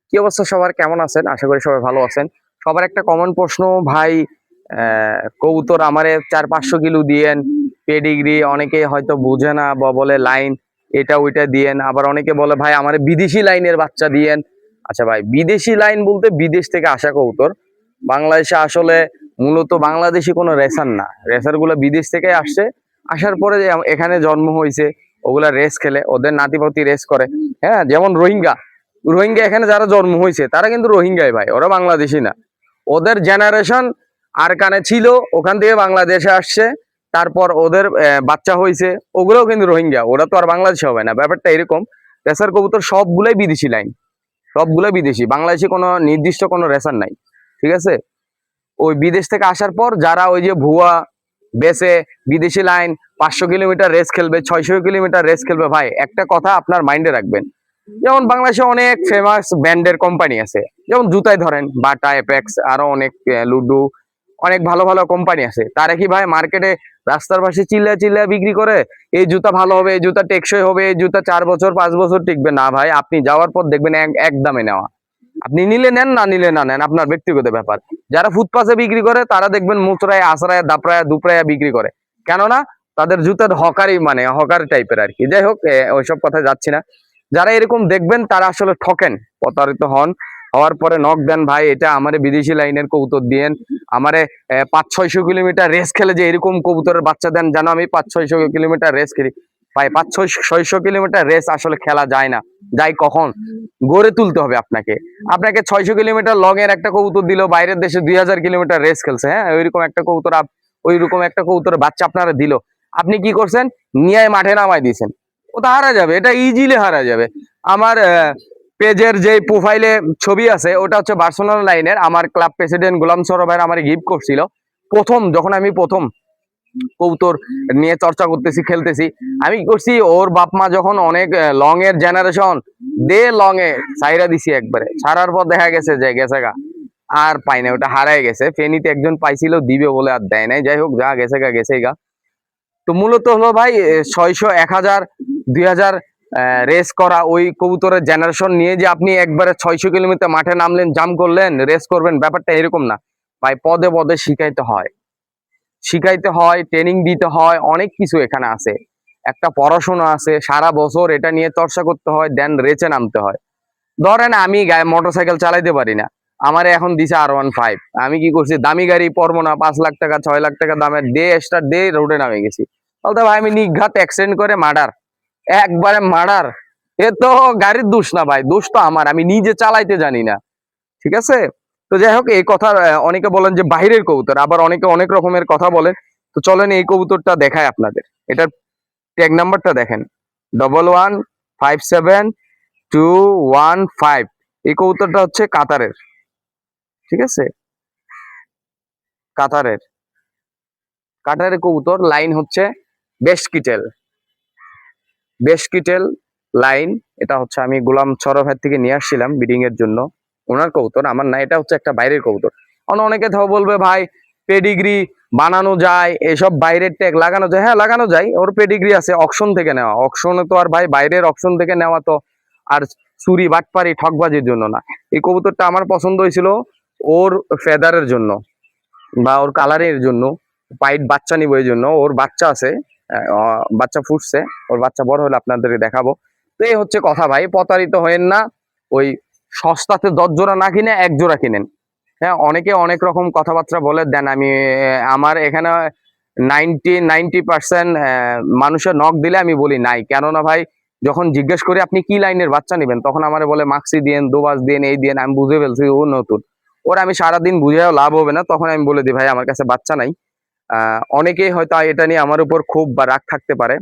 কি অবস্থা সবার, কেমন আছেন? আশা করি সবাই ভালো আছেন। সবার একটা কমন প্রশ্ন ভাই, কবুতর আমারে 400-500 কিলো দিয়েন, পেডিগ্রি, অনেকে হয়তো বুঝে না বা বলে লাইন এটা ওইটা দিয়েন, আবার অনেকে বলে ভাই আমারে বিদেশি লাইনের বাচ্চা দিয়েন। আচ্ছা ভাই, বিদেশি লাইন বলতে বিদেশ থেকে আসা কবুতর। বাংলাদেশে আসলে মূলত বাংলাদেশি কোনো রেসার না, রেসার গুলো বিদেশ থেকে আসছে। আসার পরে যে এখানে জন্ম হয়েছে, ওগুলা রেস খেলে, ওদের নাতিপতি রেস করে। হ্যাঁ, যেমন রোহিঙ্গা, রোহিঙ্গা এখানে যারা জন্ম হয়েছে তারা কিন্তু রোহিঙ্গাই ভাই, ওরা বাংলাদেশি না। ওদের জেনারেশন আর কানে ছিল, ওখান থেকে বাংলাদেশে আসছে, তারপর ওদের বাচ্চা হয়েছে, ওগুলোও কিন্তু রোহিঙ্গা, ওরা তো আর বাংলাদেশে হবে না। ব্যাপারটা এরকম। রেসার কবুতর সবগুলাই বিদেশি লাইন, সবগুলাই বিদেশি, বাংলাদেশি কোনো নির্দিষ্ট কোনো রেসার নাই। ঠিক আছে? ওই বিদেশ থেকে আসার পর যারা ওই যে ভুয়া বেসে বিদেশি লাইন 500 কিলোমিটার রেস খেলবে, 600 কিলোমিটার রেস খেলবে, ভাই একটা কথা আপনার মাইন্ডে রাখবেন। যেমন বাংলাদেশে অনেক ফেমাস ব্র্যান্ডের কোম্পানি আছে, যেমন জুতায় ধরেন বাটা, এপেক্স, আরো অনেক, লুডু, অনেক ভালো ভালো কোম্পানি আছে। তারা কি ভাই মার্কেটে রাস্তার পাশে চিল্লা চিল্লা বিক্রি করে এই জুতা ভালো হবে, এই জুতা টেকসই হবে, এই জুতা 4 বছর 5 বছর টিকবে? না ভাই, আপনি যাওয়ার পর দেখবেন এক দামে নেওয়া। আপনি নিলে নেন, না নিলে না নেন, আপনার ব্যক্তিগত ব্যাপার। যারা ফুটপাথে বিক্রি করে তারা দেখবেন মুচড়ায় আছড়ায় দাপড়ায় দুপড়ায় বিক্রি করে, কেননা তাদের জুতার হকারই, মানে হকার টাইপের আর কি। যাই হোক, ওইসব কথা যাচ্ছি না। যারা এরকম দেখবেন তারা আসলে ঠকেন, প্রতারিত হন। হওয়ার পরে নক দেন, ভাই এটা আমারে বিদেশি লাইনের কবুতর দিয়েন, আমারে 500-600 কিলোমিটার রেস খেলে যে এরকম কবুতরের বাচ্চা দেন, যেন আমি 500-600 কিলোমিটার রেস খেলি। ভাই 500-600 কিলোমিটার রেস আসলে খেলা যায় না। যাই কখন গড়ে তুলতে হবে আপনাকে। আপনাকে 600 কিলোমিটার লং এর একটা কবুতর দিল, বাইরের দেশে 2000 কিলোমিটার রেস খেলছে, হ্যাঁ, ওইরকম একটা কবুতর, ওইরকম একটা কবুতরের বাচ্চা আপনারা দিল, আপনি কি করছেন? নিয়ে মাঠে নামাই দিয়েছেন। ও তো হারা যাবে, এটা ইজিলি হারা যাবে। আমার পেজের যে প্রোফাইলে ছবি আছে ওটা হচ্ছে বার্সেলোনা লাইনের, আমার ক্লাব প্রেসিডেন্ট গোলাম সরো ভাই আমার গিফট করছিল। যখন আমি প্রথম কবুতর নিয়ে চর্চা করতেছি, খেলতেছি, আমি কি করছি, ওর বাপ মা যখন অনেক লং এর জেনারেশন দে লং এ সাইরা দিছি, একবারে ছাড়ার পর দেখা গেছে যে গেছে গা, আর পাই না, ওটা হারাই গেছে। ফেনীতে একজন পাইছিল, দিবে বলে আর দেয় নাই। যাই হোক, যা গেছে গা গেছেই গা। তো মূলত হলো ভাই 600, 1000, 2000 রেস করা ওই কবুতরের জেনারেশন নিয়ে যে আপনি একবারে 600 কিলোমিটার মাঠে নামলেন, জাম্প করলেন, রেস করবেন, ব্যাপারটা এরকম না ভাই। পদে পদে শিখাইতে হয়, ট্রেনিং দিতে হয়, অনেক কিছু এখানে আছে। একটা পড়াশোনা আছে, সারা বছর এটা নিয়ে চর্চা করতে হয়, দেন রেচে নামতে হয়। ধরেন আমি মোটরসাইকেল চালাইতে পারি না, আমারে এখন দিছে R15, আমি কি করছি, দামি গাড়ি পরবো না, 5 লাখ টাকা 6 লাখ টাকা দামের ডে স্টার ডে রোডে নামে গেছি। বলতে ভাই আমি নিঘাত অ্যাক্সিডেন্ট করে মার্ডার, একবারে মার্ডার। এ তো গাড়ির দোষ না ভাই, দোষ তো আমার, আমি নিজে চালাইতে জানি না। ঠিক আছে? তো যাই হোক, এই কথা অনেকে বলেন যে বাহিরের কবুতর, আবার অনেকে অনেক রকমের কথা বলেন। তো চলেন এই কবুতরটা দেখায় আপনাদের। এটার ট্যাগ নাম্বারটা দেখেন, 1157-215। এই কবুতরটা হচ্ছে কাতারের। ঠিক আছে? কাতারের কাতারের কবুতর, লাইন হচ্ছে বেশকিটেল, বেশকিটেল লাইন। এটা হচ্ছে আমি গোলাম সরো ভাই থেকে নিয়ে আসছিলাম ব্রিডিং এর জন্য, ওনার কবুতর, আমার না। এটা হচ্ছে একটা বাইরের কবুতর। অনেকে তাও বলবে ভাই পেডিগ্রি বানানো যায়, এসব বাইরের ট্যাগ লাগানো যায়। হ্যাঁ, লাগানো যায়, ওর পেডিগ্রি আছে, অকশন থেকে নেওয়া। অকশনে তো আর ভাই বাইরের অকশন থেকে নেওয়া তো আর চুরি বাটপারি ঠকবাজির জন্য না। এই কবুতরটা আমার পছন্দ হয়েছিল ওর ফেদারের জন্য বা ওর কালারের জন্য। পাইট বাচ্চা নিব এই জন্য, ওর বাচ্চা আছে, বাচ্চা ফুটছে, ওর বাচ্চা বড় হলে আপনাদেরকে দেখাবো। তো এই হচ্ছে কথা ভাই, প্রতারিত হয়েন না। ওই সস্তাতে 10 জোড়া না কিনে 1 জোড়া কিনেন। হ্যাঁ, অনেকে অনেক রকম কথাবার্তা বলে দেন, আমি আমার এখানে 90% মানুষের নক দিলে আমি বলি নাই। কেননা ভাই, যখন জিজ্ঞেস করি আপনি কি লাইনের বাচ্চা নেবেন, তখন আমার বলে মাক্সি দিন, দোবাস দিন, এই দিন। আমি বুঝে ফেলছি ও নতুন, ওরা আমি সারাদিন বুঝেও লাভ হবে না। তখন আমি বলে দিই ভাই আমার কাছে বাচ্চা নাই। অনেকেই হয়তো এটা নিয়ে আমার উপর খুব বা রাগ থাকতে পারে,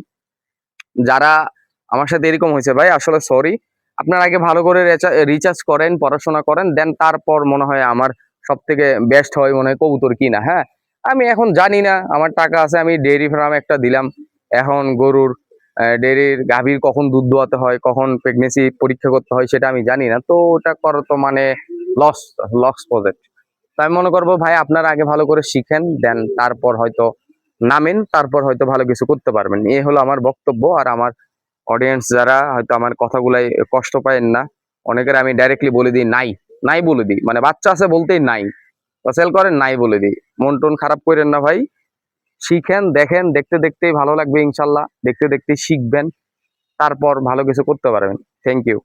যারা আমার সাথে এরকম হয়েছে ভাই, আসলে সরি। আপনার আগে ভালো করে রিচার্জ করেন, পড়াশোনা করেন, দেন তারপর মনে হয় আমার সব থেকে বেস্ট হয় মনে হয় কবুতর কিনা। হ্যাঁ, আমি এখন জানি না, আমার টাকা আছে, আমি ডেইরি ফার্ম একটা দিলাম। এখন গরুর ডেইরির গাভীর কখন দুধ দোয়াতে হয়, কখন প্রেগনেন্সি পরীক্ষা করতে হয়, সেটা আমি জানি না। তো ওটা করো তো মানে লস, লস প্রজেক্ট। তো আমি মনে করবো ভাই আপনারা আগে ভালো করে শিখেন, দেন তারপর হয়তো নামেন, তারপর হয়তো ভালো কিছু করতে পারবেন। এই হলো আমার বক্তব্য। আর আমার অডিয়েন্স যারা হয়তো আমার কথাগুলাই কষ্ট পায়েন না, অনেকের আমি ডাইরেক্টলি বলে দিই নাই, নাই বলে দিই, মানে বাচ্চা আছে বলতেই নাই, সেল করেন নাই বলে দিই। মন টন খারাপ করেন না ভাই, শিখেন, দেখেন, দেখতে দেখতেই ভালো লাগবে ইনশাল্লাহ, দেখতে দেখতে শিখবেন, তারপর ভালো কিছু করতে পারবেন। Thank you.